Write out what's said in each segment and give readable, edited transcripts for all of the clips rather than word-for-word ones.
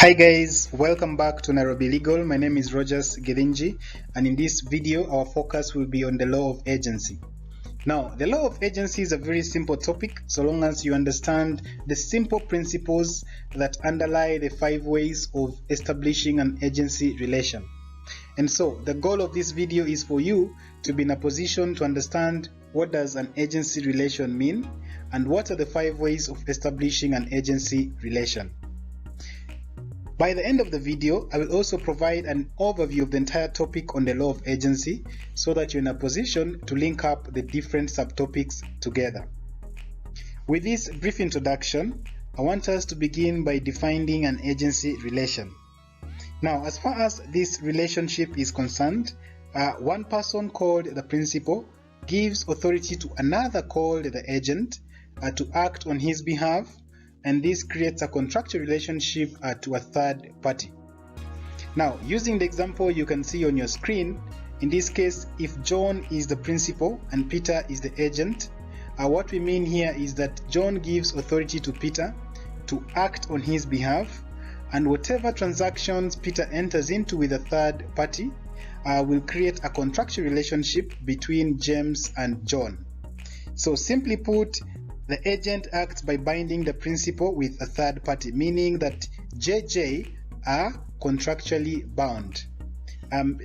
Hi guys, welcome back to Nairobi Legal. My name is Rogers Gedinji, and in this video our focus will be on the law of agency. Now, the law of agency is a very simple topic so long as you understand the simple principles that underlie the 5 ways of establishing an agency relation. And so the goal of this video is for you to be in a position to understand what does an agency relation mean and what are the 5 ways of establishing an agency relation. By the end of the video, I will also provide an overview of the entire topic on the law of agency so that you're in a position to link up the different subtopics together. With this brief introduction, I want us to begin by defining an agency relation. Now, as far as this relationship is concerned, one person called the principal gives authority to another called the agent to act on his behalf, and this creates a contractual relationship to a third party. Now, using the example you can see on your screen, in this case, if John is the principal and Peter is the agent, what we mean here is that John gives authority to Peter to act on his behalf, and whatever transactions Peter enters into with a third party will create a contractual relationship between James and John. So simply put, the agent acts by binding the principal with a third party, meaning that JJ are contractually bound.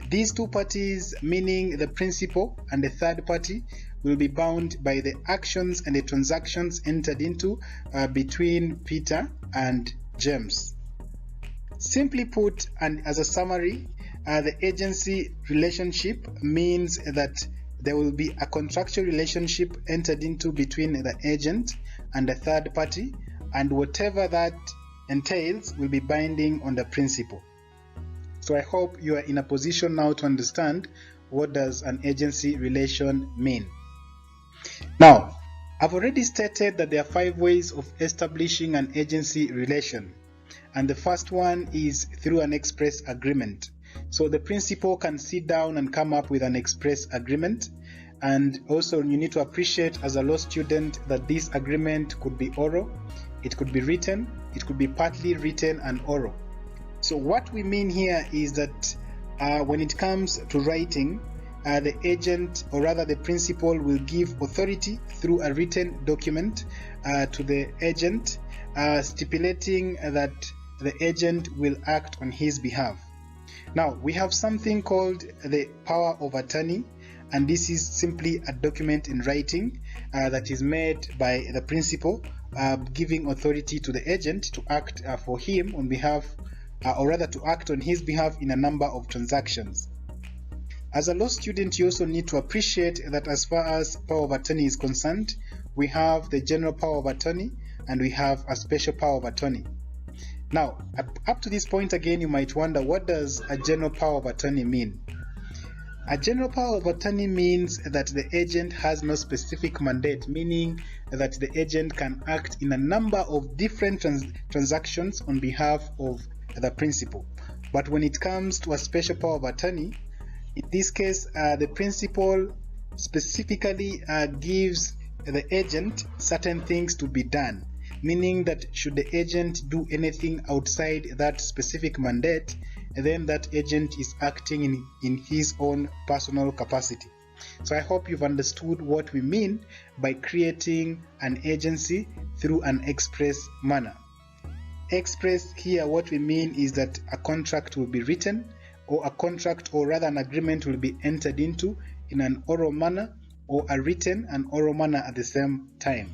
These two parties, meaning the principal and the third party, will be bound by the actions and the transactions entered into between Peter and James. Simply put, and as a summary, the agency relationship means that there will be a contractual relationship entered into between the agent and the third party, and whatever that entails will be binding on the principal. So I hope you are in a position now to understand what does an agency relation mean. Now, I've already stated that there are 5 ways of establishing an agency relation, and the first one is through an express agreement. So the principal can sit down and come up with an express agreement, and also you need to appreciate as a law student that this agreement could be oral, it could be written, it could be partly written and oral. So what we mean here is that when it comes to writing, the agent, or rather the principal, will give authority through a written document to the agent, stipulating that the agent will act on his behalf. Now, we have something called the power of attorney, and this is simply a document in writing that is made by the principal, giving authority to the agent to act for him on behalf, or rather to act on his behalf in a number of transactions. As a law student, you also need to appreciate that as far as power of attorney is concerned, we have the general power of attorney and we have a special power of attorney. Now, up to this point again, you might wonder, what does a general power of attorney mean? A general power of attorney means that the agent has no specific mandate, meaning that the agent can act in a number of different transactions on behalf of the principal. But when it comes to a special power of attorney, in this case, the principal specifically gives the agent certain things to be done, meaning that should the agent do anything outside that specific mandate, then that agent is acting in his own personal capacity. So I hope you've understood what we mean by creating an agency through an express manner. Express here, what we mean is that a contract will be written, or a contract, or rather an agreement, will be entered into in an oral manner, or a written and oral manner at the same time.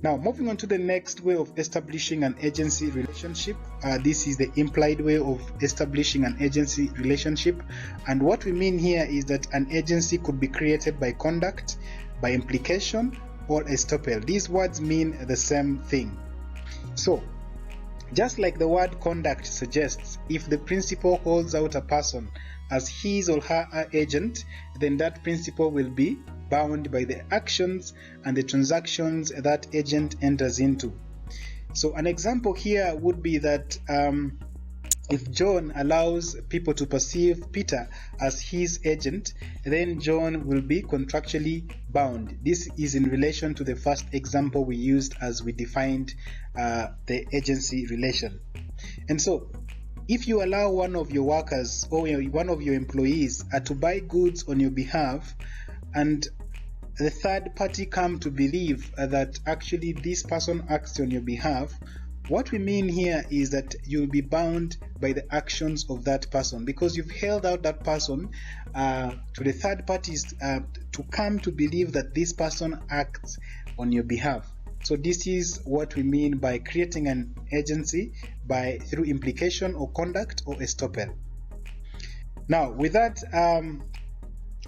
Now, moving on to the next way of establishing an agency relationship. This is the implied way of establishing an agency relationship, and what we mean here is that an agency could be created by conduct, by implication, or estoppel. These words mean the same thing. So, just like the word conduct suggests, if the principal holds out a person as his or her agent, then that principal will be bound by the actions and the transactions that agent enters into. So an example here would be that if John allows people to perceive Peter as his agent, then John will be contractually bound. This is in relation to the first example we used as we defined the agency relation. And so if you allow one of your workers or one of your employees to buy goods on your behalf, and the third party come to believe that actually this person acts on your behalf, what we mean here is that you'll be bound by the actions of that person, because you've held out that person to the third parties to come to believe that this person acts on your behalf. So this is what we mean by creating an agency through implication or conduct or estoppel. Now, with that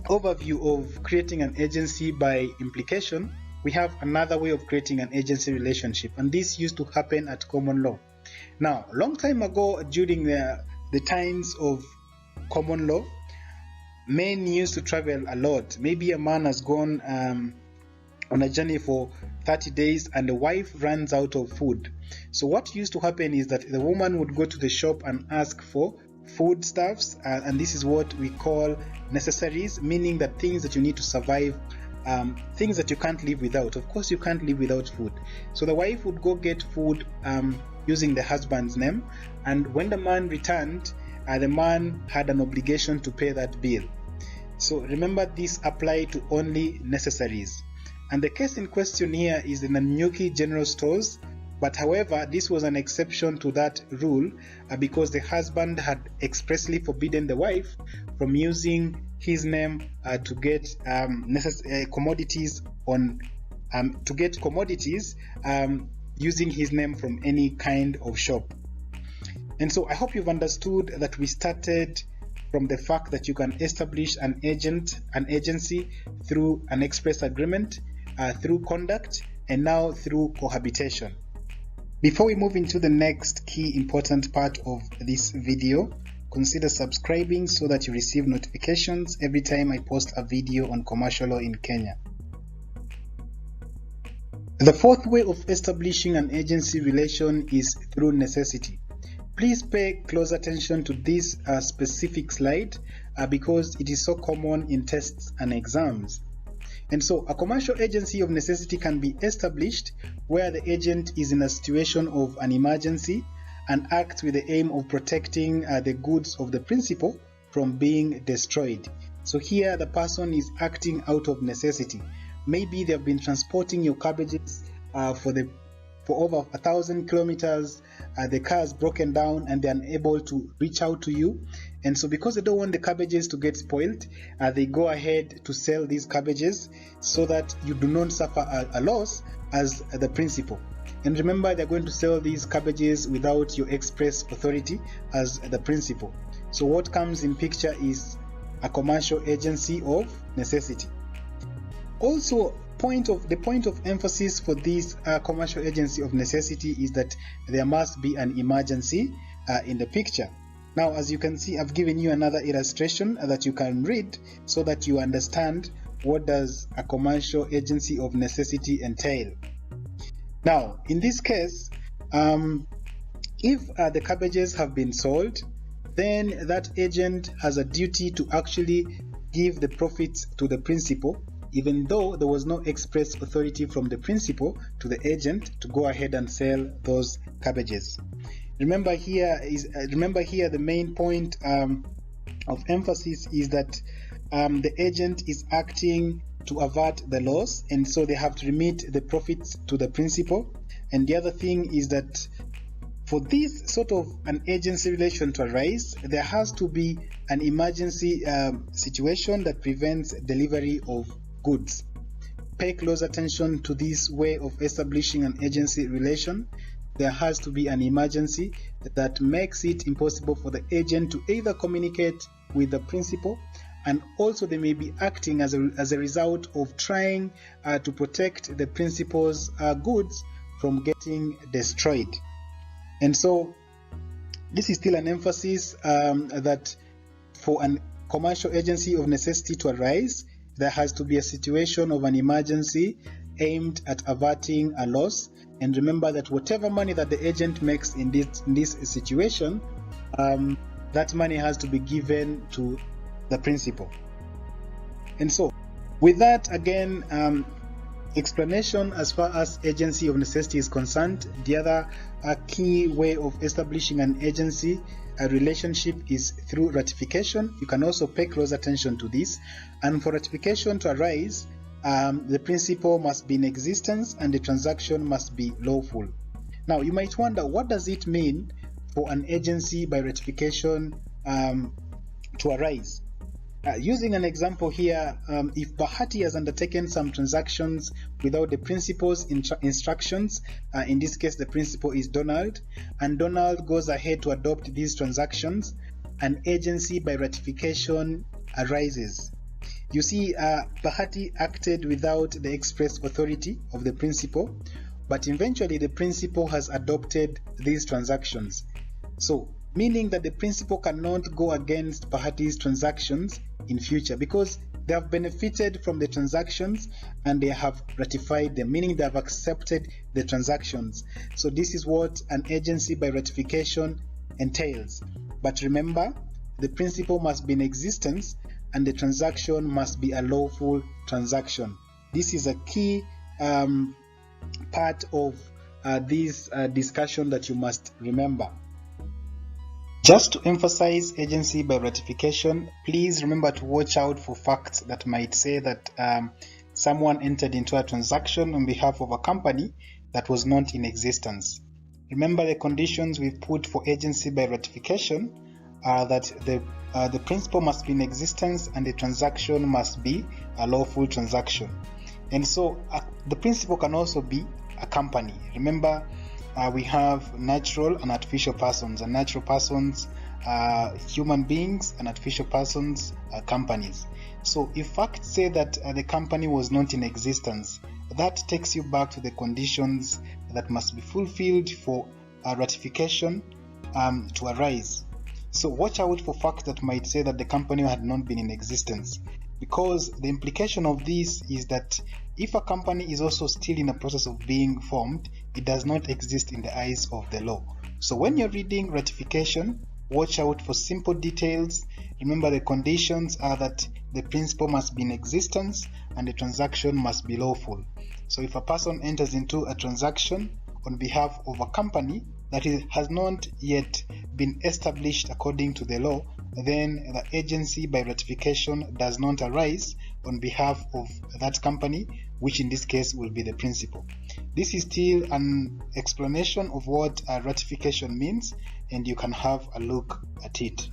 overview of creating an agency by implication, we have another way of creating an agency relationship, and this used to happen at common law. Now, a long time ago, during the times of common law, men used to travel a lot. Maybe a man has gone on a journey for 30 days and the wife runs out of food. So what used to happen is that the woman would go to the shop and ask for foodstuffs, and this is what we call necessaries, meaning that things that you need to survive, things that you can't live without. Of course, you can't live without food. So the wife would go get food using the husband's name, and when the man returned, the man had an obligation to pay that bill. So remember, this applied to only necessaries. And the case in question here is the Nanyuki General Stores, but however, this was an exception to that rule because the husband had expressly forbidden the wife from using his name to get commodities using his name from any kind of shop. And so I hope you've understood that we started from the fact that you can establish an agency through an express agreement, through conduct, and now through cohabitation. Before we move into the next key important part of this video, consider subscribing so that you receive notifications every time I post a video on commercial law in Kenya. The fourth way of establishing an agency relation is through necessity. Please pay close attention to this specific slide because it is so common in tests and exams. And so a commercial agency of necessity can be established where the agent is in a situation of an emergency and acts with the aim of protecting the goods of the principal from being destroyed. So here the person is acting out of necessity. Maybe they've been transporting your cabbages for over 1,000 kilometers, the car is broken down and they're unable to reach out to you. And so because they don't want the cabbages to get spoiled, they go ahead to sell these cabbages so that you do not suffer a loss as the principal. And remember, they're going to sell these cabbages without your express authority as the principal. So what comes in picture is a commercial agency of necessity. Also, the point of emphasis for this commercial agency of necessity is that there must be an emergency in the picture. Now, as you can see, I've given you another illustration that you can read so that you understand what does a commercial agency of necessity entail. Now, in this case, if the cabbages have been sold, then that agent has a duty to actually give the profits to the principal, even though there was no express authority from the principal to the agent to go ahead and sell those cabbages. Remember here the main point of emphasis is that the agent is acting to avert the loss, and so they have to remit the profits to the principal. And the other thing is that for this sort of an agency relation to arise, there has to be an emergency situation that prevents delivery of goods. Pay close attention to this way of establishing an agency relation. There has to be an emergency that makes it impossible for the agent to either communicate with the principal, and also they may be acting as a result of trying to protect the principal's goods from getting destroyed. And so this is still an emphasis that for a commercial agency of necessity to arise, there has to be a situation of an emergency aimed at averting a loss. And remember that whatever money that the agent makes in this situation, that money has to be given to the principal. And so with that, again, Explanation as far as agency of necessity is concerned. The other key way of establishing an agency relationship is through ratification. You can also pay close attention to this. And for ratification to arise, the principle must be in existence and the transaction must be lawful. Now, you might wonder, what does it mean for an agency by ratification to arise? Using an example here, if Bahati has undertaken some transactions without the principal's instructions, in this case the principal is Donald, and Donald goes ahead to adopt these transactions, an agency by ratification arises. You see, Bahati acted without the express authority of the principal, but eventually the principal has adopted these transactions. So, meaning that the principal cannot go against Bahati's transactions in future because they have benefited from the transactions and they have ratified them, meaning they have accepted the transactions. So this is what an agency by ratification entails. But remember, the principal must be in existence and the transaction must be a lawful transaction. This is a key part of this discussion that you must remember. Just to emphasize agency by ratification, please remember to watch out for facts that might say that someone entered into a transaction on behalf of a company that was not in existence. Remember, the conditions we've put for agency by ratification are that the principal must be in existence and the transaction must be a lawful transaction. And so the principal can also be a company. Remember, we have natural and artificial persons, and natural persons are human beings and artificial persons are companies. So if facts say that the company was not in existence, that takes you back to the conditions that must be fulfilled for ratification to arise. So watch out for facts that might say that the company had not been in existence, because the implication of this is that if a company is also still in the process of being formed, it does not exist in the eyes of the law. So when you're reading ratification, watch out for simple details. Remember, the conditions are that the principal must be in existence and the transaction must be lawful. So if a person enters into a transaction on behalf of a company that has not yet been established according to the law, then the agency by ratification does not arise on behalf of that company, which in this case will be the principal. This is still an explanation of what ratification means, and you can have a look at it.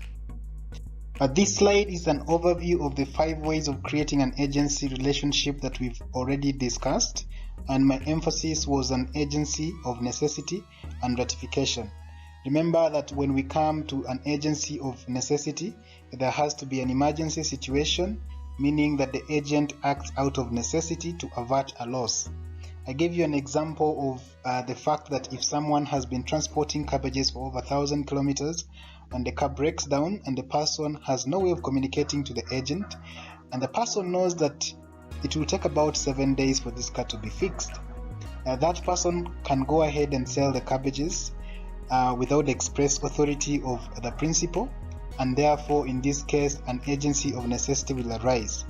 This slide is an overview of the 5 ways of creating an agency relationship that we've already discussed, and my emphasis was on agency of necessity and ratification. Remember that when we come to an agency of necessity, there has to be an emergency situation, meaning that the agent acts out of necessity to avert a loss. I gave you an example of the fact that if someone has been transporting cabbages for over 1,000 kilometers and the car breaks down and the person has no way of communicating to the agent, and the person knows that it will take about 7 days for this car to be fixed, that person can go ahead and sell the cabbages without the express authority of the principal, and therefore in this case an agency of necessity will arise.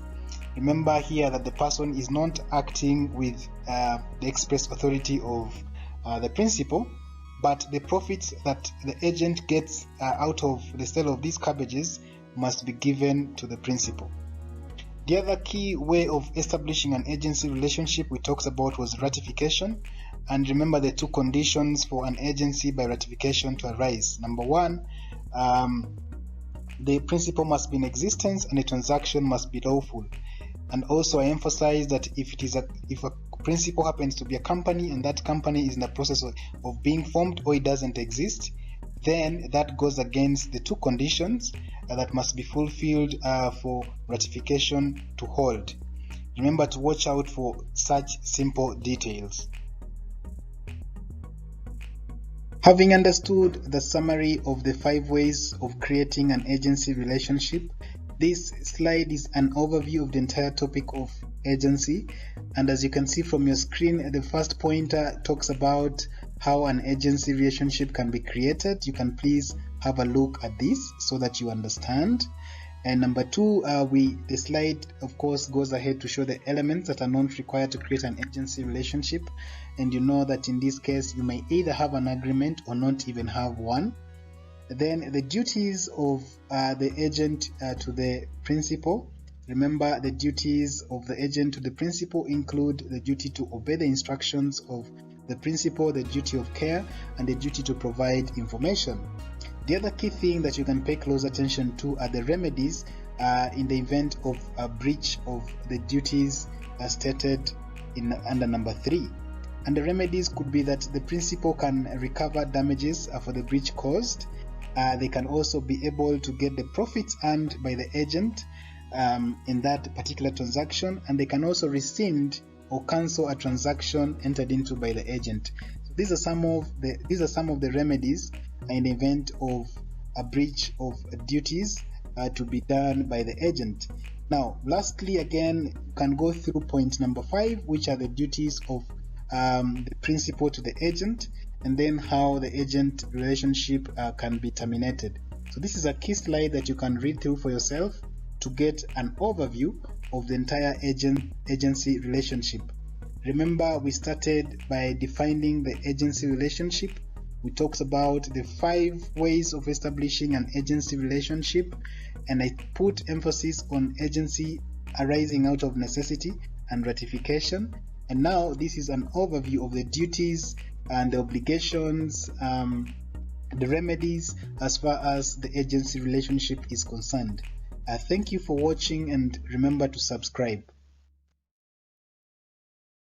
Remember here that the person is not acting with the express authority of the principal, but the profits that the agent gets out of the sale of these cabbages must be given to the principal. The other key way of establishing an agency relationship we talked about was ratification. And remember the 2 conditions for an agency by ratification to arise. Number 1, the principal must be in existence and the transaction must be lawful. And also I emphasize that if a principal happens to be a company and that company is in the process of being formed or it doesn't exist, then that goes against the 2 conditions that must be fulfilled for ratification to hold. Remember to watch out for such simple details. Having understood the summary of the 5 ways of creating an agency relationship, this slide is an overview of the entire topic of agency, and as you can see from your screen, the first pointer talks about how an agency relationship can be created. You can please have a look at this so that you understand. And number 2, the slide of course goes ahead to show the elements that are not required to create an agency relationship, and you know that in this case you may either have an agreement or not even have one. Then the duties of the agent to the principal. Remember, the duties of the agent to the principal include the duty to obey the instructions of the principal, the duty of care, and the duty to provide information. The other key thing that you can pay close attention to are the remedies in the event of a breach of the duties stated under number 3. And the remedies could be that the principal can recover damages for the breach caused. They can also be able to get the profits earned by the agent in that particular transaction, and they can also rescind or cancel a transaction entered into by the agent. So these are some of the remedies in the event of a breach of duties to be done by the agent. Now, lastly, again, you can go through point number 5, which are the duties of the principal to the agent, and then how the agent relationship can be terminated. So this is a key slide that you can read through for yourself to get an overview of the entire agency relationship. Remember, we started by defining the agency relationship. We talked about the 5 ways of establishing an agency relationship, and I put emphasis on agency arising out of necessity and ratification. And now this is an overview of the duties and the obligations, the remedies as far as the agency relationship is concerned. Thank you for watching, and remember to subscribe.